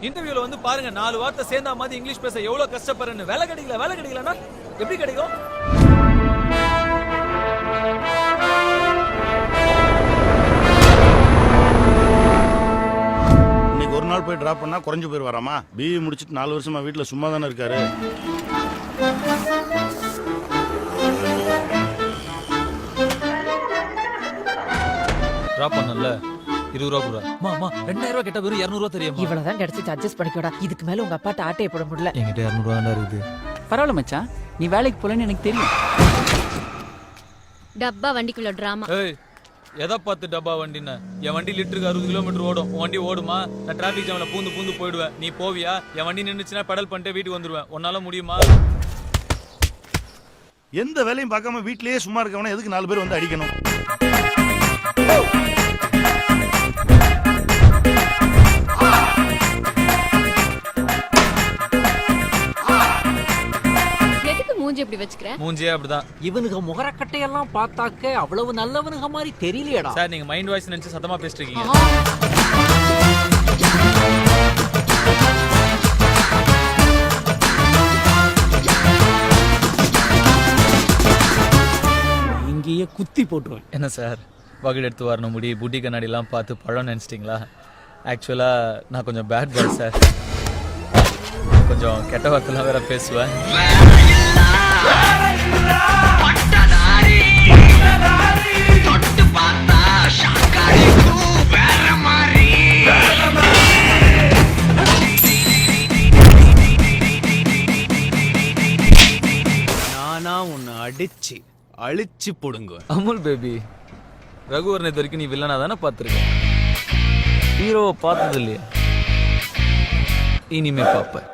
இன்டர்வியூல வந்து பாருங்க 4 வார்த்தை சேர்ந்தா மாதிரி இங்கிலீஷ் பேச எவ்வளவு கஷ்டப்படுறேன்னு. வேலை கிடைக்கலன்னா எப்படி கிடைக்கும்? இன்னைக்கு ஒரு நாள் போய் டிராப் பண்ணா குறைஞ்சு போய் வராமா? பிஇ முடிச்சிட்டு 4 வருஷமா வீட்டுல சும்மா தானே இருக்காரு. டிராப் பண்ணல 20 ரூபா கூட. மாமா 2000 ரூபா கேட்டா வெறும் 200 ரூபா தெரியுமா? இவ்வளவுதான் கிடைச்சிட்டு அட்ஜஸ்ட் பண்ணிக்கோடா. இதுக்கு மேல உங்க அப்பாட்ட ஆட்டையை போட முடியல. என்கிட்ட 200 ரூபா தான் இருக்குது. பரவாயில்ல மச்சான், நீ வேலைக்கு போலன்னு எனக்கு தெரியும். டப்பா வண்டிக்குள்ள டிராமா. ஏய் எதை பார்த்து டப்பா வண்டின்னு? என் வண்டி லிட்டருக்கு 60 கிலோமீட்டர் ஓடும். உன் வண்டி ஓடுமா? நான் டிராபிக் ஜாம்ல பூந்து போயிடுவேன். நீ போவியா? என் வண்டி நின்னுச்சுன்னா பெடல் பண்ணிட்டு வீட்டுக்கு வந்துருவேன். உன்னால முடியுமா? எந்த வேலையும் பார்க்காம வீட்லயே சும்மா இருக்கவன எதுக்கு 4 பேர் வந்து அடிக்கணும்? மூஞ்சி எப்படி வச்சுக்கிறேன்? மூஞ்சியே அப்படிதான். இவனுங்க முகரக்கட்டையெல்லாம் பார்த்தாக்க அவ்வளவு நல்லவனுங்க மாதிரி தெரியலையடா. சார் நீங்க மைண்ட் வாய்ஸ் நினைச்சு சத்தமா பேசிட்டு இருக்கீங்க. இங்கேயே குத்தி போட்டுருவேன். என்ன சார் வகுடு எடுத்து வரணும் முடி புட்டி கண்ணாடி எல்லாம் பார்த்து பழம் நினைச்சிட்டீங்களா? ஆக்சுவலா நான் கொஞ்சம் பேட் பாய் சார். கொஞ்சம் கெட்ட வார்த்தைலாம் வேற பேசுவேன். நானா உன்னை அடிச்சு அழிச்சு போடுங்க. அமுல் பேபி, ரகுவரன் இது வரைக்கும் நீ வில்லனா தானே பார்த்துருக்க? ஹீரோவை பார்த்தது இல்லையா? இனிமே பார்ப்ப.